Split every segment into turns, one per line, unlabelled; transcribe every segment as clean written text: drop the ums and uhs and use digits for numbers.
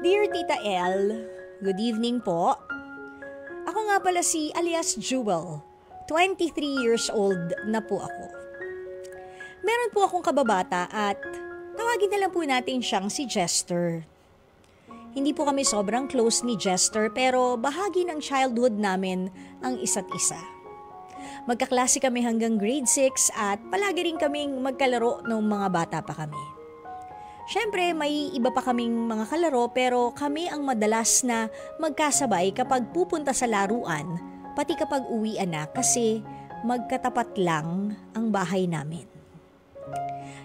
Dear Tita El, good evening po. Ako nga pala si alias Jewel. 23 years old na po ako. Meron po akong kababata at tawagin na lang po natin siyang si Jester. Hindi po kami sobrang close ni Jester pero bahagi ng childhood namin ang isa't isa. Magkaklase kami hanggang grade 6 at palagi rin kaming magkalaro nung mga bata pa kami. Siyempre, may iba pa kaming mga kalaro pero kami ang madalas na magkasabay kapag pupunta sa laruan, pati kapag uwian na kasi magkatapat lang ang bahay namin.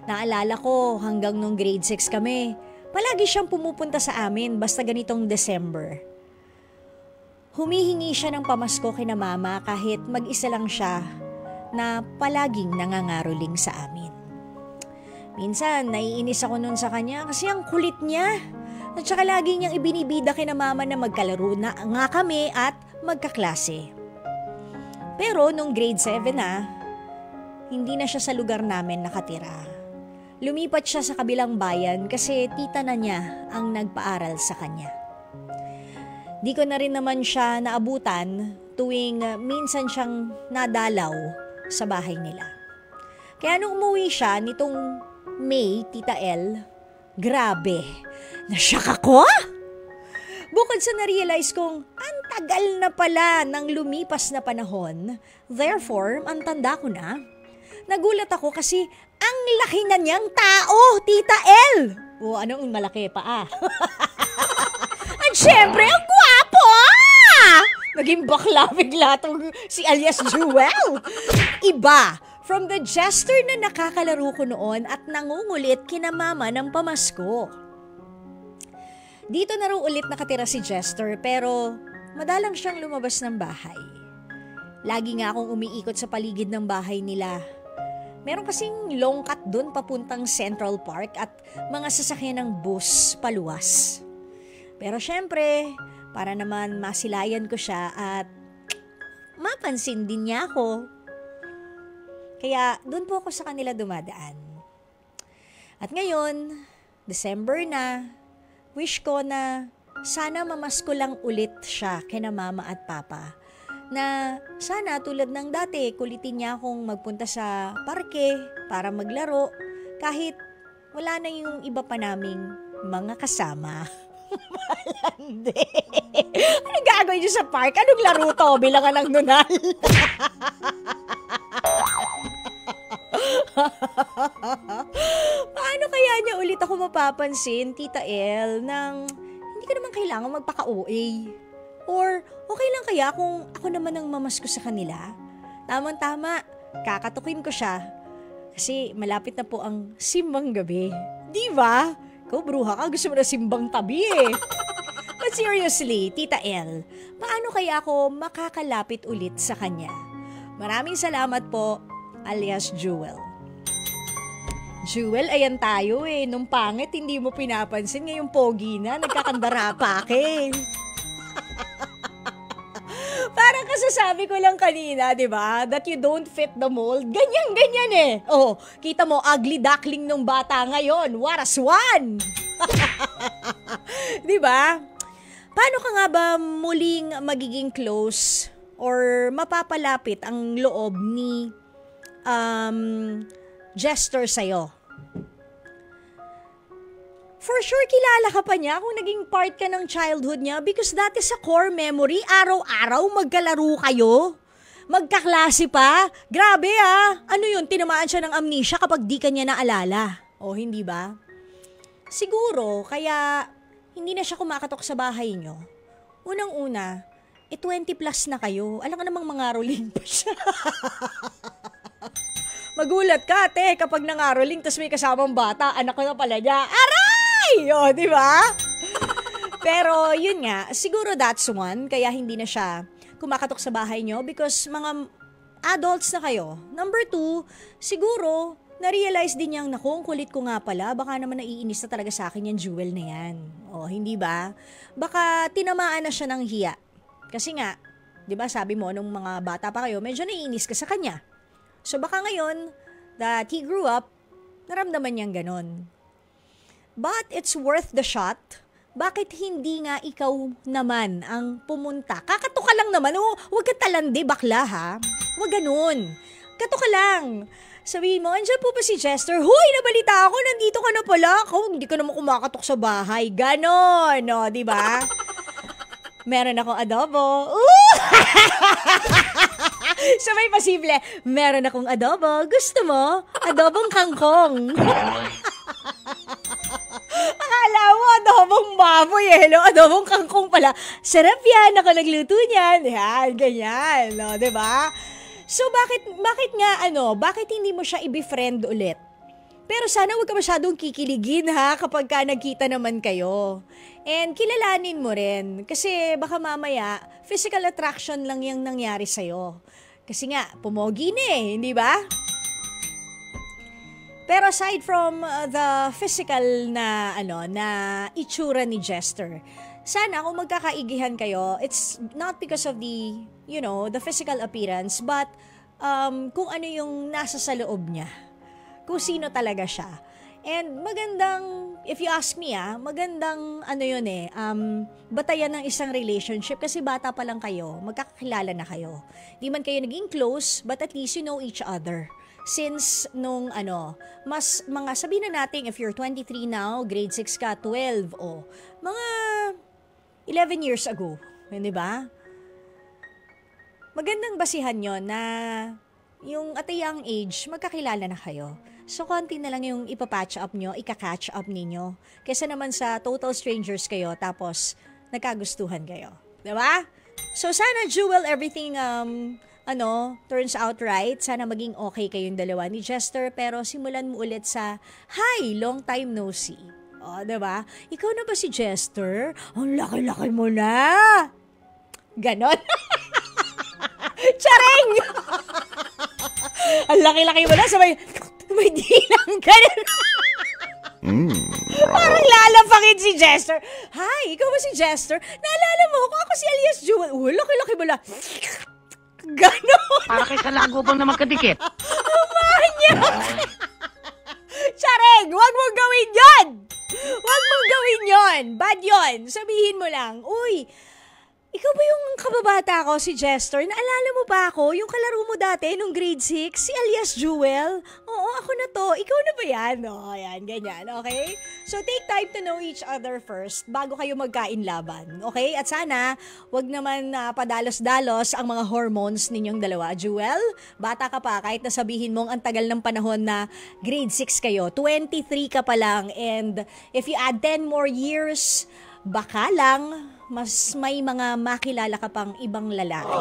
Naalala ko hanggang nung grade 6 kami, palagi siyang pumupunta sa amin basta ganitong December. Humihingi siya ng pamasko kina mama kahit mag-isa lang siya na palaging nangangaroling sa amin. Minsan, naiinis ako nun sa kanya kasi ang kulit niya. At saka lagi niyang ibinibida kina mama na magkalaro na nga kami at magkaklase. Pero nung grade 7 na, hindi na siya sa lugar namin nakatira. Lumipat siya sa kabilang bayan kasi tita na niya ang nagpaaral sa kanya. Di ko na rin naman siya naabutan tuwing minsan siyang nadalaw sa bahay nila. Kaya nung umuwi siya nitong May, Tita El, grabe, nasyak ako! Bukod sa na-realize kong ang tagal na pala ng lumipas na panahon, therefore, ang tanda ko na, nagulat ako kasi ang laki na niyang tao, Tita El! O, anong malaki pa At syempre, ang gwapo! Naging bakla bigla tong si alias Jewel. Iba, from the Jester na nakakalaro ko noon at nangungulit kina mama ng pamasko. Dito na raw ulit nakatira si Jester pero madalang siyang lumabas ng bahay. Lagi nga akong umiikot sa paligid ng bahay nila. Meron kasing long cut doon papuntang Central Park at mga sasakyan ng bus paluwas. Pero syempre, para naman masilayan ko siya at mapansin din niya ako. Kaya doon po ako sa kanila dumadaan. At ngayon, December na, wish ko na sana mamasko lang ulit siya kina mama at papa. Na sana tulad ng dati, kulitin niya akong magpunta sa parke para maglaro kahit wala na yung iba pa naming mga kasama. Malandi. Ano gagawin niyo sa park? Anong laro to? Bilangan ng nunal. Paano kaya niya ulit ako mapapansin, Tita El, nang hindi ko naman kailangan magpaka-OA? Or okay lang kaya kung ako naman ang mamasko sa kanila? Tamang-tama, kakatukin ko siya. Kasi malapit na po ang simbang gabi. Di ba? Ikaw, bruha ka, gusto mo na simbang tabi eh. But seriously, Tita El, paano kaya ako makakalapit ulit sa kanya? Maraming salamat po, alias Jewel. Jewel, ayan tayo eh. Nung pangit, hindi mo pinapansin. Ngayong pogi na, nagkakandara pa akin. Parang kasasabi ko lang kanina, di ba? That you don't fit the mold. Ganyan eh. Oh, kita mo, ugly duckling nung bata ngayon. What a swan! Di ba? Paano ka nga ba muling magiging close or mapapalapit ang loob ni Jester sa'yo? For sure, kilala ka pa niya kung naging part ka ng childhood niya because dati sa core memory, araw-araw magkalaro kayo. Magkaklase pa. Grabe Ano yun, tinamaan siya ng amnesia kapag di ka niya naalala. O, hindi ba? Siguro, kaya hindi na siya kumakatok sa bahay niyo. Unang-una, 20 plus na kayo. Alam ka namang mangaroling pa siya. Magulat ka, ate, kapag nangaroling tas may kasamang bata, anak ko na pala niya. Aray! O, di ba? Pero, yun nga, siguro that's one, kaya hindi na siya kumakatok sa bahay nyo because mga adults na kayo. Number 2, siguro, na-realize din niyang, naku, ang kulit ko nga pala, baka naman naiinis na talaga sa akin yung Jewel na yan. O, hindi ba? Baka tinamaan na siya ng hiya. Kasi nga, di ba, sabi mo, nung mga bata pa kayo, medyo naiinis ka sa kanya. So baka ngayon that he grew up, naramdaman niyang ganon. But it's worth the shot bakit hindi nga ikaw naman ang pumunta? Kakato ka lang naman. Huwag ka talandi, bakla ha. Huwag ganun. Kato ka lang. Sabihin mo, andyan po ba si Jester? Huy, nabalita ako, nandito ka na pala. Hindi ka naman kumakatok sa bahay. Ganon, no, di ba? Meron akong adobo. Sabay pasimple, meron akong adobo. Gusto mo? Adobong kangkong. Akala mo, adobong baboy eh. No? Adobong kangkong pala. Sarap yan, ako nagluto niyan. Yan, ganyan. No? Diba? So, bakit hindi mo siya i-befriend ulit? Pero sana huwag ka masyadong kikiligin ha kapag ka nagkita naman kayo. And kilalanin mo rin. Kasi baka mamaya, physical attraction lang yung nangyari sa'yo. Kasi nga, pumogi na eh, hindi ba? Pero aside from the physical na itsura ni Jester, sana kung magkakaigihan kayo, it's not because of the physical appearance, but kung ano yung nasa sa loob niya. Kung sino talaga siya. And magandang, if you ask me magandang batayan ng isang relationship kasi bata pa lang kayo, magkakakilala na kayo. Di man kayo naging close, but at least you know each other. Since nung mas mga sabihin na natin if you're 23 now, grade 6 ka, 12 mga 11 years ago, hindi ba? Magandang basihan yon na yung at a young age, magkakilala na kayo. So, konti na lang yung ipapatch up nyo, ika-catch up ninyo. Kesa naman sa total strangers kayo, tapos nagkagustuhan kayo. Diba? So, sana, Jewel, everything turns out right. Sana maging okay kayong dalawa ni Jester. Pero simulan mo ulit sa, hi, long time no see. O, diba? Ikaw na ba si Jester? Ang laki-laki mo na! Ganon. Charing! Ang laki-laki mo na. Sabay, may dilang ganon. Parang lalapangin si Jester. Hi, ikaw ba si Jester? Naalala mo ako si alias Jewel. Laki-laki mo na. Ganon.
Para kay sa lago bang naman kadikit.
Umanya. Charing, wag mong gawin yon. Wag mong gawin yon. Bad yon. Sabihin mo lang, uy, ikaw ba yung kababata ko, si Jester? Naalala mo ba ako? Yung kalaro mo dati nung grade 6? Si alias Jewel? Oo, ako na to. Ikaw na ba yan? Oo, yan, ganyan. Okay? So, take time to know each other first bago kayo magkainlaban. Okay? At sana, wag naman padalos-dalos ang mga hormones ninyong dalawa. Jewel, bata ka pa kahit nasabihin mong ang tagal ng panahon na grade 6 kayo. 23 ka pa lang. And if you add 10 more years, baka lang mas may mga makilala ka pang ibang lalaki.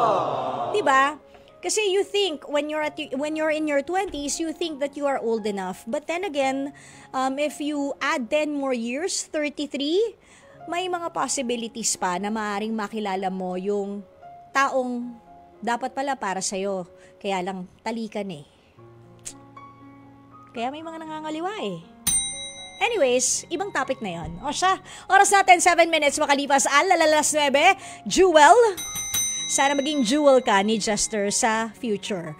'Di ba? Kasi you think when you're in your 20s, you think that you are old enough. But then again, if you add 10 more years, 33, may mga possibilities pa na maaring makilala mo yung taong dapat pala para sa'yo. Kaya lang talikan eh. Kaya may mga nangangaliwa eh. Anyways, ibang topic na yon. O siya, oras natin 7 minutes makalipas alalas 9. Jewel, sana maging Jewel ka ni Jester sa future.